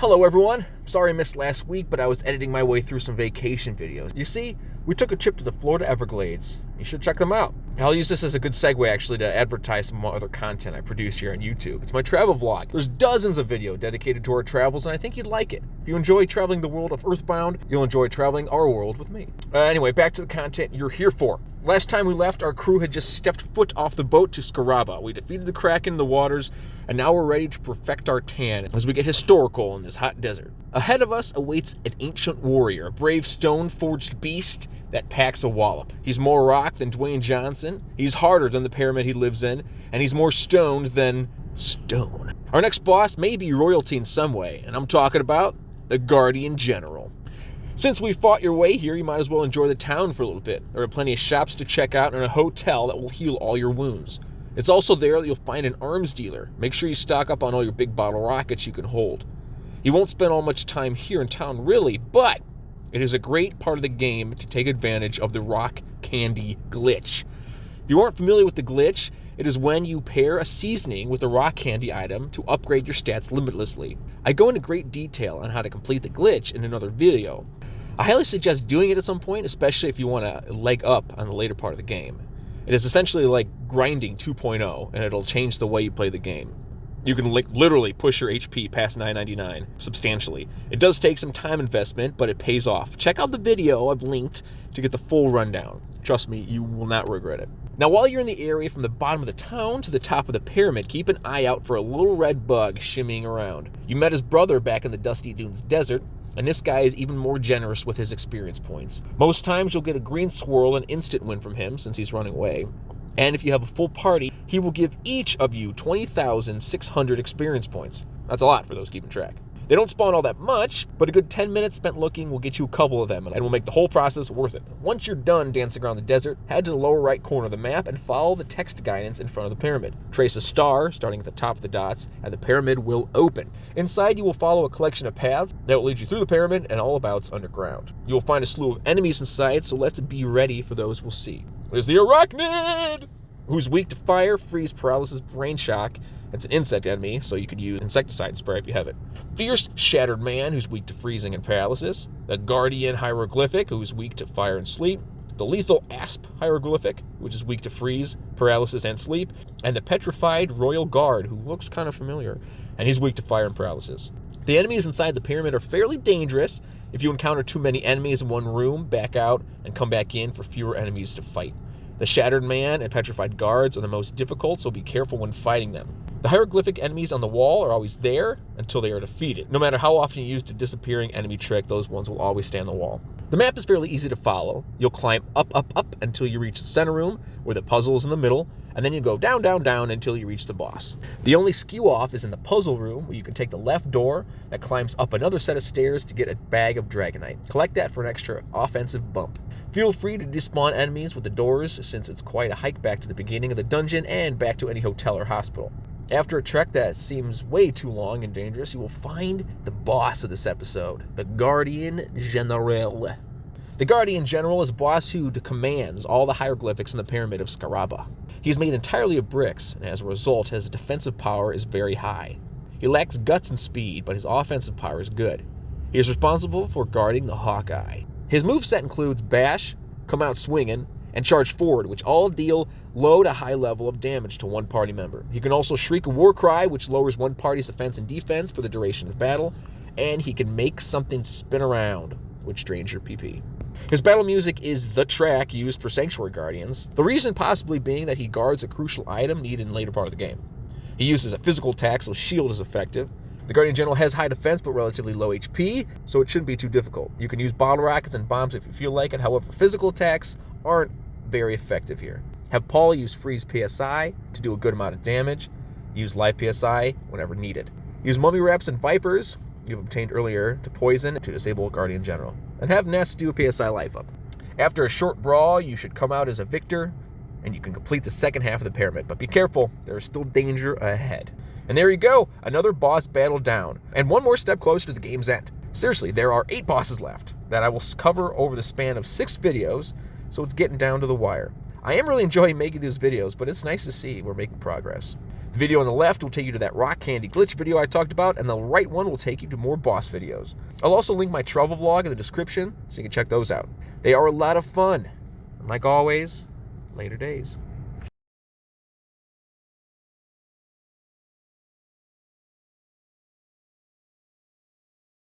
Hello everyone. Sorry I missed last week, but I was editing my way through some vacation videos. You see, we took a trip to the Florida Everglades. You should check them out. I'll use this as a good segue actually to advertise some other content I produce here on YouTube. It's my travel vlog. There's dozens of videos dedicated to our travels, and I think you'd like it. If you enjoy traveling the world of Earthbound, you'll enjoy traveling our world with me. Anyway, back to the content you're here for. Last time we left, our crew had just stepped foot off the boat to Scaraba. We defeated the Kraken in the waters, and now we're ready to perfect our tan as we get historical in this hot desert. Ahead of us awaits an ancient warrior, a brave stone-forged beast that packs a wallop. He's more rock than Dwayne Johnson, he's harder than the pyramid he lives in, and he's more stoned than stone. Our next boss may be royalty in some way, and I'm talking about the Guardian General. Since we fought your way here, you might as well enjoy the town for a little bit. There are plenty of shops to check out and a hotel that will heal all your wounds. It's also there that you'll find an arms dealer. Make sure you stock up on all your big bottle rockets you can hold. You won't spend all much time here in town really, but it is a great part of the game to take advantage of the rock candy glitch. If you aren't familiar with the glitch, it is when you pair a seasoning with a rock candy item to upgrade your stats limitlessly. I go into great detail on how to complete the glitch in another video. I highly suggest doing it at some point, especially if you want to leg up on the later part of the game. It is essentially like grinding 2.0, and it'll change the way you play the game. You can literally push your HP past 999 substantially. It does take some time investment, but it pays off. Check out the video I've linked to get the full rundown. Trust me, you will not regret it. Now, while you're in the area from the bottom of the town to the top of the pyramid, keep an eye out for a little red bug shimmying around. You met his brother back in the Dusty Dunes desert, and this guy is even more generous with his experience points. Most times you'll get a green swirl and instant win from him since he's running away. And if you have a full party, he will give each of you 20,600 experience points. That's a lot for those keeping track. They don't spawn all that much, but a good 10 minutes spent looking will get you a couple of them and will make the whole process worth it. Once you're done dancing around the desert, head to the lower right corner of the map and follow the text guidance in front of the pyramid. Trace a star, starting at the top of the dots, and the pyramid will open. Inside, you will follow a collection of paths that will lead you through the pyramid and all abouts underground. You will find a slew of enemies inside, so let's be ready for those we'll see. There's the Arachnid, who's weak to fire, freeze, paralysis, brain shock. It's an insect enemy, so you could use insecticide spray if you have it. Fierce Shattered Man, who's weak to freezing and paralysis. The Guardian Hieroglyphic, who's weak to fire and sleep. The Lethal Asp Hieroglyphic, which is weak to freeze, paralysis, and sleep. And the Petrified Royal Guard, who looks kind of familiar, and he's weak to fire and paralysis. The enemies inside the pyramid are fairly dangerous. If you encounter too many enemies in one room, back out and come back in for fewer enemies to fight. The Shattered Man and Petrified Guards are the most difficult, so be careful when fighting them. The hieroglyphic enemies on the wall are always there until they are defeated. No matter how often you use the disappearing enemy trick, those ones will always stay on the wall. The map is fairly easy to follow. You'll climb up until you reach the center room, where the puzzle is in the middle, and then you go down until you reach the boss. The only skew off is in the puzzle room, where you can take the left door that climbs up another set of stairs to get a bag of Dragonite. Collect that for an extra offensive bump. Feel free to despawn enemies with the doors, since it's quite a hike back to the beginning of the dungeon and back to any hotel or hospital. After a trek that seems way too long and dangerous, you will find the boss of this episode, the Guardian General. The Guardian General is a boss who commands all the hieroglyphics in the pyramid of Scaraba. He is made entirely of bricks, and as a result, his defensive power is very high. He lacks guts and speed, but his offensive power is good. He is responsible for guarding the Hawkeye. His moveset includes Bash, Come Out Swingin', and Charge Forward, which all deal low to high level of damage to one party member. He can also shriek a war cry, which lowers one party's offense and defense for the duration of battle, and he can make something spin around, which drains your PP. His battle music is the track used for Sanctuary Guardians, the reason possibly being that he guards a crucial item needed in the later part of the game. He uses a physical attack, so shield is effective. The Guardian General has high defense but relatively low HP, so it shouldn't be too difficult. You can use bottle rockets and bombs if you feel like it, however physical attacks aren't very effective here. Have Paul use Freeze PSI to do a good amount of damage. Use Life PSI whenever needed. Use Mummy Reps and Vipers you've obtained earlier to poison to disable Guardian General. And have Ness do a PSI life up. After a short brawl, you should come out as a victor, and you can complete the second half of the pyramid. But be careful, there is still danger ahead. And there you go, another boss battle down, and one more step closer to the game's end. Seriously, there are 8 bosses left that I will cover over the span of 6 videos, so it's getting down to the wire. I am really enjoying making these videos, but it's nice to see we're making progress. The video on the left will take you to that rock candy glitch video I talked about, and the right one will take you to more boss videos. I'll also link my travel vlog in the description so you can check those out. They are a lot of fun. And like always, later days.